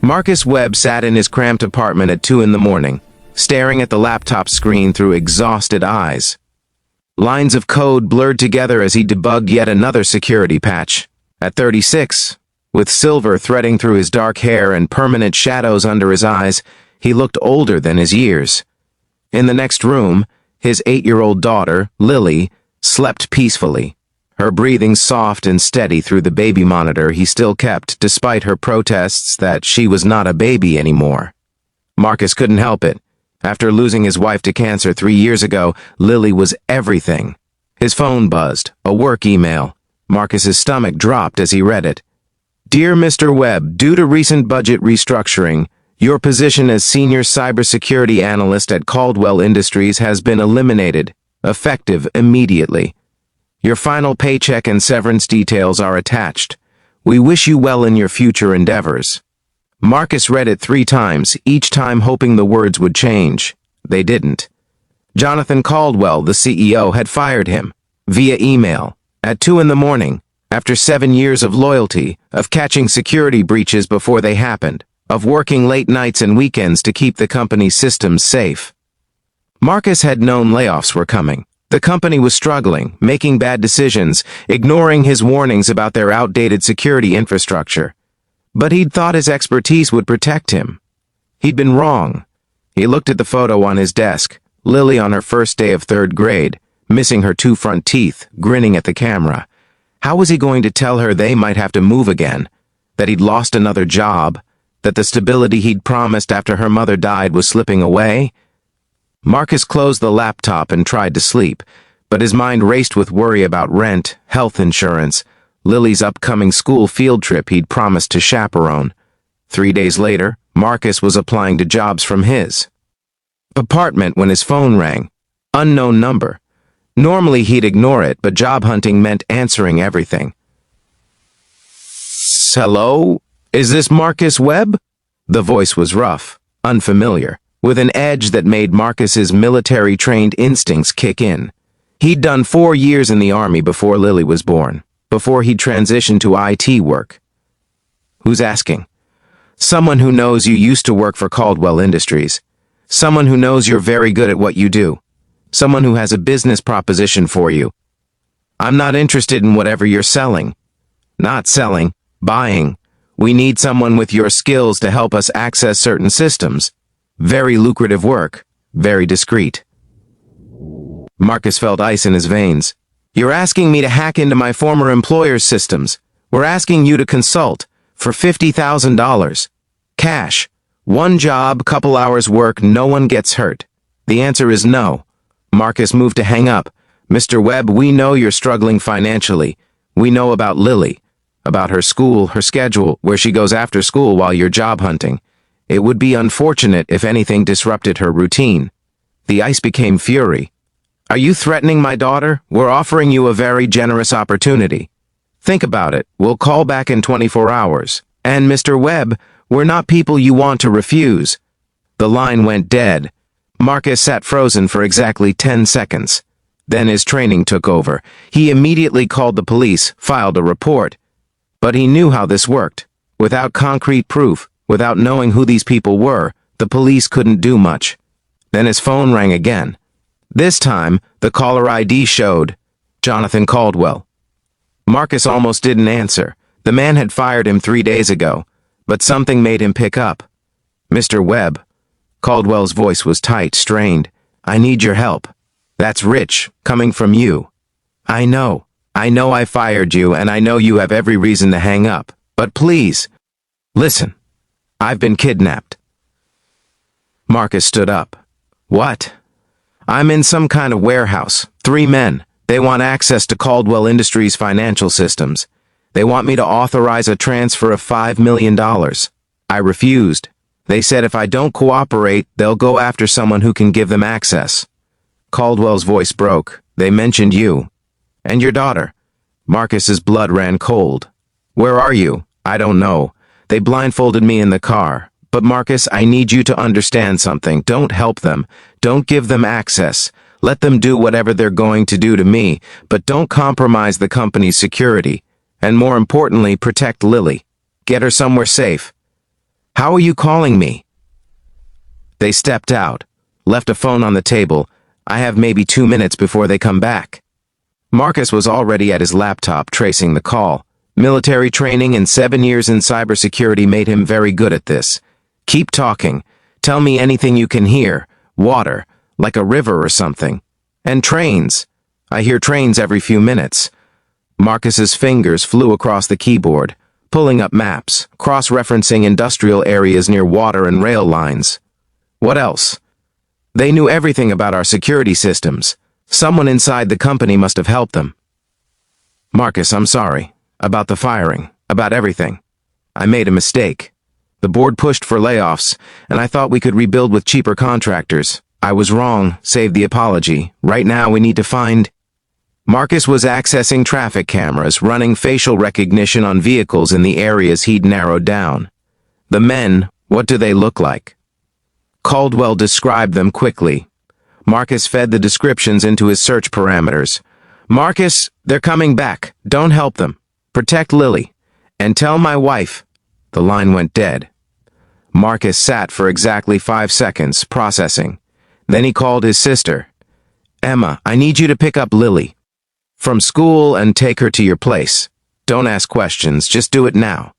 Marcus Webb sat in his cramped apartment at 2 in the morning, staring at the laptop screen through exhausted eyes. Lines of code blurred together as he debugged yet another security patch. At 36, with silver threading through his dark hair and permanent shadows under his eyes, he looked older than his years. In the next room, his 8-year-old daughter, Lily, slept peacefully, her breathing soft and steady through the baby monitor he still kept despite her protests that she was not a baby anymore. Marcus couldn't help it. After losing his wife to cancer 3 years ago, Lily was everything. His phone buzzed, a work email. Marcus's stomach dropped as he read it. Dear Mr. Webb, due to recent budget restructuring, your position as Senior Cybersecurity Analyst at Caldwell Industries has been eliminated, effective immediately. Your final paycheck and severance details are attached. We wish you well in your future endeavors. Marcus read it 3 times, each time hoping the words would change. They didn't. Jonathan Caldwell, the CEO, had fired him, via email, at 2 in the morning, after 7 years of loyalty, of catching security breaches before they happened, of working late nights and weekends to keep the company's systems safe. Marcus had known layoffs were coming. The company was struggling, making bad decisions, ignoring his warnings about their outdated security infrastructure. But he'd thought his expertise would protect him. He'd been wrong. He looked at the photo on his desk, Lily on her first day of 3rd grade, missing her 2 front teeth, grinning at the camera. How was he going to tell her they might have to move again? That he'd lost another job? That the stability he'd promised after her mother died was slipping away? Marcus closed the laptop and tried to sleep, but his mind raced with worry about rent, health insurance, Lily's upcoming school field trip he'd promised to chaperone. 3 days later, Marcus was applying to jobs from his apartment when his phone rang. Unknown number. Normally he'd ignore it, but job hunting meant answering everything. Hello? Is this Marcus Webb? The voice was rough, unfamiliar, with an edge that made Marcus's military-trained instincts kick in. He'd done 4 years in the Army before Lily was born, before he'd transitioned to IT work. Who's asking? Someone who knows you used to work for Caldwell Industries. Someone who knows you're very good at what you do. Someone who has a business proposition for you. I'm not interested in whatever you're selling. Not selling, buying. We need someone with your skills to help us access certain systems. Very lucrative work, very discreet. Marcus felt ice in his veins. You're asking me to hack into my former employer's systems. We're asking you to consult for $50,000. Cash. 1 job, couple hours work, no one gets hurt. The answer is no. Marcus moved to hang up. Mr. Webb, we know you're struggling financially. We know about Lily, about her school, her schedule, where she goes after school while you're job hunting. It would be unfortunate if anything disrupted her routine. The ice became fury. Are you threatening my daughter? We're offering you a very generous opportunity. Think about it. We'll call back in 24 hours. And Mr. Webb, we're not people you want to refuse. The line went dead. Marcus sat frozen for exactly 10 seconds. Then his training took over. He immediately called the police, filed a report. But he knew how this worked. Without concrete proof, without knowing who these people were, the police couldn't do much. Then his phone rang again. This time, the caller ID showed Jonathan Caldwell. Marcus almost didn't answer. The man had fired him 3 days ago, but something made him pick up. Mr. Webb. Caldwell's voice was tight, strained. I need your help. That's rich, coming from you. I know I fired you, and I know you have every reason to hang up. But please, listen. I've been kidnapped. Marcus stood up. What? I'm in some kind of warehouse. 3 men. They want access to Caldwell Industries' financial systems. They want me to authorize a transfer of $5 million. I refused. They said if I don't cooperate, they'll go after someone who can give them access. Caldwell's voice broke. They mentioned you. And your daughter. Marcus's blood ran cold. Where are you? I don't know. They blindfolded me in the car. But Marcus, I need you to understand something. Don't help them. Don't give them access. Let them do whatever they're going to do to me, but don't compromise the company's security. And more importantly, protect Lily. Get her somewhere safe. How are you calling me? They stepped out, left a phone on the table. I have maybe 2 minutes before they come back. Marcus was already at his laptop tracing the call. Military training and 7 years in cybersecurity made him very good at this. Keep talking. Tell me anything you can hear. Water, like a river or something. And trains. I hear trains every few minutes. Marcus's fingers flew across the keyboard, pulling up maps, cross-referencing industrial areas near water and rail lines. What else? They knew everything about our security systems. Someone inside the company must have helped them. Marcus, I'm sorry. About the firing. About everything. I made a mistake. The board pushed for layoffs, and I thought we could rebuild with cheaper contractors. I was wrong. Save the apology. Right now we need to find... Marcus was accessing traffic cameras, running facial recognition on vehicles in the areas he'd narrowed down. The men, what do they look like? Caldwell described them quickly. Marcus fed the descriptions into his search parameters. Marcus, they're coming back. Don't help them. Protect Lily. And tell my wife. The line went dead. Marcus sat for exactly 5 seconds, processing. Then he called his sister. Emma, I need you to pick up Lily from school and take her to your place. Don't ask questions, just do it now.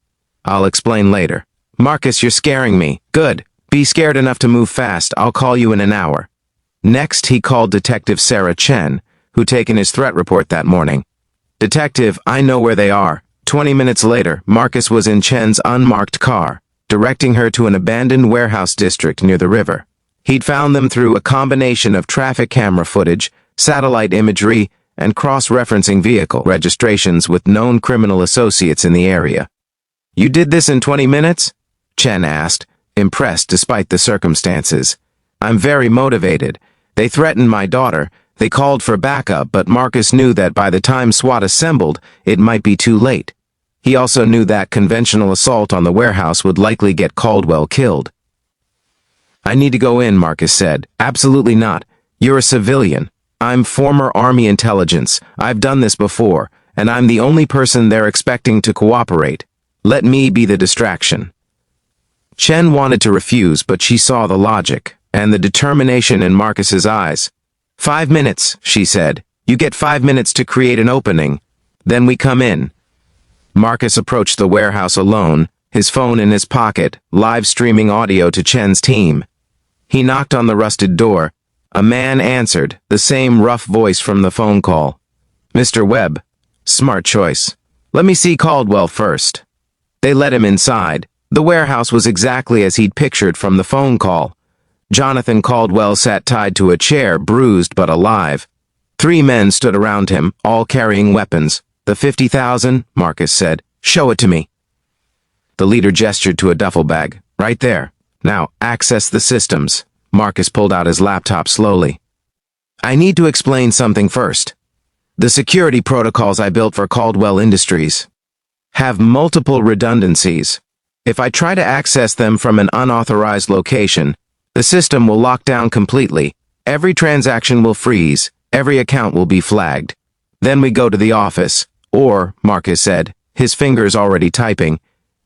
I'll explain later. Marcus, you're scaring me. Good. Be scared enough to move fast. I'll call you in an hour. Next, he called Detective Sarah Chen, who'd taken his threat report that morning. Detective, I know where they are. 20 minutes later, Marcus was in Chen's unmarked car, directing her to an abandoned warehouse district near the river. He'd found them through a combination of traffic camera footage, satellite imagery, and cross-referencing vehicle registrations with known criminal associates in the area. You did this in 20 minutes? Chen asked, impressed despite the circumstances. I'm very motivated. They threatened my daughter. They called for backup, but Marcus knew that by the time SWAT assembled, it might be too late. He also knew that conventional assault on the warehouse would likely get Caldwell killed. I need to go in, Marcus said. Absolutely not. You're a civilian. I'm former Army intelligence. I've done this before, and I'm the only person they're expecting to cooperate. Let me be the distraction. Chen wanted to refuse, but she saw the logic and the determination in Marcus's eyes. 5 minutes, she said. You get 5 minutes to create an opening. Then we come in. Marcus approached the warehouse alone, his phone in his pocket, live streaming audio to Chen's team. He knocked on the rusted door. A man answered, the same rough voice from the phone call. Mr. Webb. Smart choice. Let me see Caldwell first. They let him inside. The warehouse was exactly as he'd pictured from the phone call. Jonathan Caldwell sat tied to a chair, bruised but alive. 3 men stood around him, all carrying weapons. The 50,000, Marcus said. Show it to me. The leader gestured to a duffel bag. Right there. Now, access the systems. Marcus pulled out his laptop slowly. I need to explain something first. The security protocols I built for Caldwell Industries have multiple redundancies. If I try to access them from an unauthorized location, the system will lock down completely. Every transaction will freeze. Every account will be flagged. Then we go to the office. Or, Marcus said, his fingers already typing,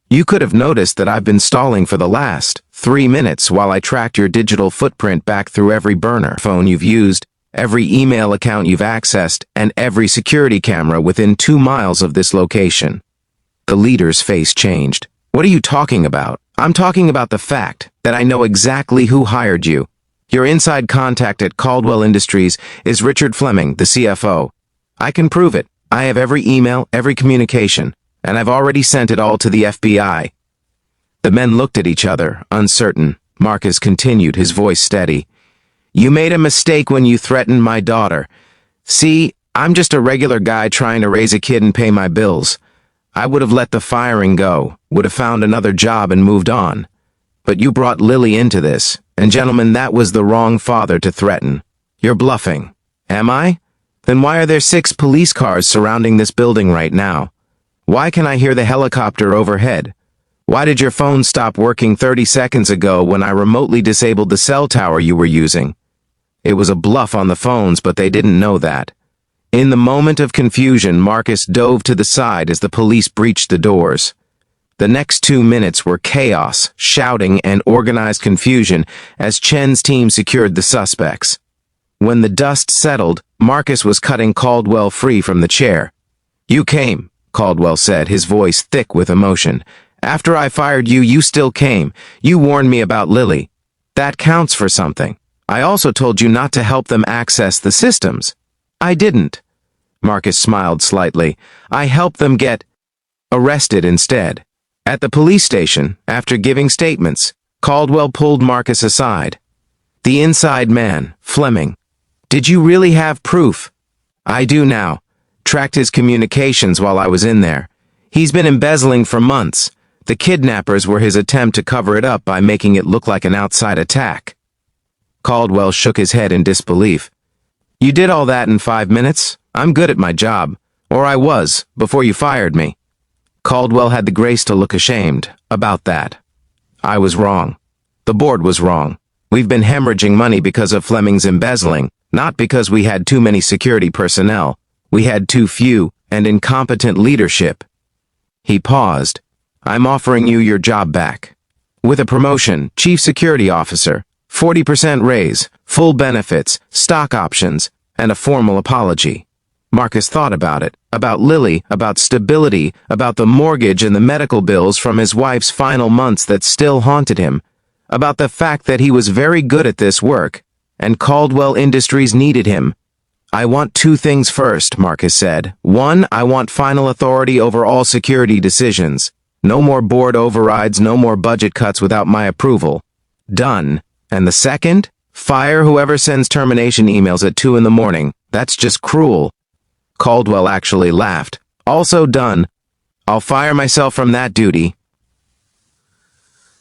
you could have noticed that I've been stalling for the last 3 minutes while I tracked your digital footprint back through every burner phone you've used, every email account you've accessed, and every security camera within 2 miles of this location. The leader's face changed. What are you talking about? I'm talking about the fact that I know exactly who hired you. Your inside contact at Caldwell Industries is Richard Fleming, the CFO. I can prove it. I have every email, every communication, and I've already sent it all to the FBI. The men looked at each other, uncertain. Marcus continued, his voice steady. You made a mistake when you threatened my daughter. See, I'm just a regular guy trying to raise a kid and pay my bills. I would have let the firing go, would have found another job and moved on. But you brought Lily into this, and gentlemen, that was the wrong father to threaten. You're bluffing. Am I? Then why are there 6 police cars surrounding this building right now? Why can I hear the helicopter overhead? Why did your phone stop working 30 seconds ago when I remotely disabled the cell tower you were using? It was a bluff on the phones, but they didn't know that. In the moment of confusion, Marcus dove to the side as the police breached the doors. The next 2 minutes were chaos, shouting, and organized confusion as Chen's team secured the suspects. When the dust settled, Marcus was cutting Caldwell free from the chair. "You came," Caldwell said, his voice thick with emotion. "After I fired you, you still came. You warned me about Lily. That counts for something. I also told you not to help them access the systems." "I didn't." Marcus smiled slightly. "I helped them get arrested instead." At the police station, after giving statements, Caldwell pulled Marcus aside. "The inside man, Fleming. Did you really have proof?" "I do now. Tracked his communications while I was in there. He's been embezzling for months. The kidnappers were his attempt to cover it up by making it look like an outside attack." Caldwell shook his head in disbelief. "You did all that in 5 minutes? I'm good at my job. Or I was, before you fired me." Caldwell had the grace to look ashamed about that. "I was wrong. The board was wrong. We've been hemorrhaging money because of Fleming's embezzling, not because we had too many security personnel. We had too few and incompetent leadership." He paused. "I'm offering you your job back. With a promotion, Chief Security Officer, 40% raise, full benefits, stock options, and a formal apology." Marcus thought about it, about Lily, about stability, about the mortgage and the medical bills from his wife's final months that still haunted him, about the fact that he was very good at this work, and Caldwell Industries needed him. "I want 2 things first," Marcus said. "One, I want final authority over all security decisions. No more board overrides, no more budget cuts without my approval. Done. And the second? Fire whoever sends termination emails at 2 in the morning. That's just cruel." Caldwell actually laughed. "Also done. I'll fire myself from that duty."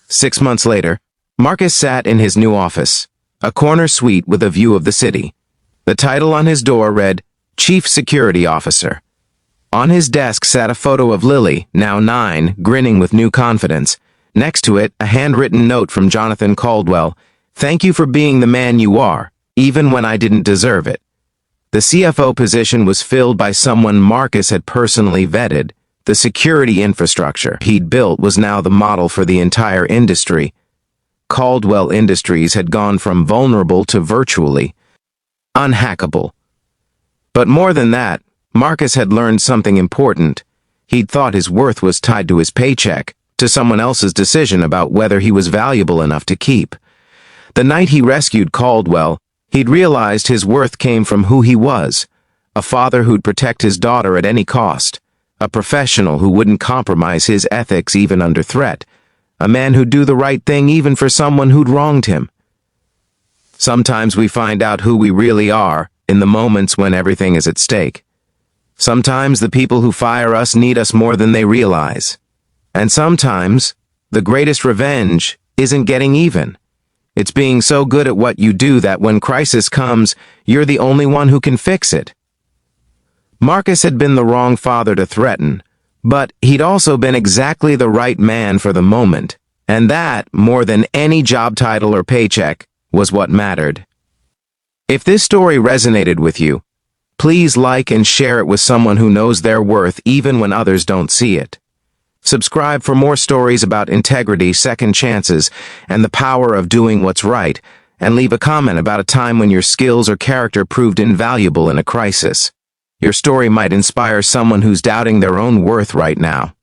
6 months later, Marcus sat in his new office, a corner suite with a view of the city. The title on his door read, Chief Security Officer. On his desk sat a photo of Lily, now 9, grinning with new confidence. Next to it, a handwritten note from Jonathan Caldwell. "Thank you for being the man you are, even when I didn't deserve it." The CFO position was filled by someone Marcus had personally vetted. The security infrastructure he'd built was now the model for the entire industry. Caldwell Industries had gone from vulnerable to virtually unhackable. But more than that, Marcus had learned something important. He'd thought his worth was tied to his paycheck, to someone else's decision about whether he was valuable enough to keep. The night he rescued Caldwell, he'd realized his worth came from who he was, a father who'd protect his daughter at any cost, a professional who wouldn't compromise his ethics even under threat, a man who'd do the right thing even for someone who'd wronged him. Sometimes we find out who we really are in the moments when everything is at stake. Sometimes the people who fire us need us more than they realize. And sometimes the greatest revenge isn't getting even. It's being so good at what you do that when crisis comes, you're the only one who can fix it. Marcus had been the wrong father to threaten, but he'd also been exactly the right man for the moment, and that, more than any job title or paycheck, was what mattered. If this story resonated with you, please like and share it with someone who knows their worth even when others don't see it. Subscribe for more stories about integrity, second chances, and the power of doing what's right, and leave a comment about a time when your skills or character proved invaluable in a crisis. Your story might inspire someone who's doubting their own worth right now.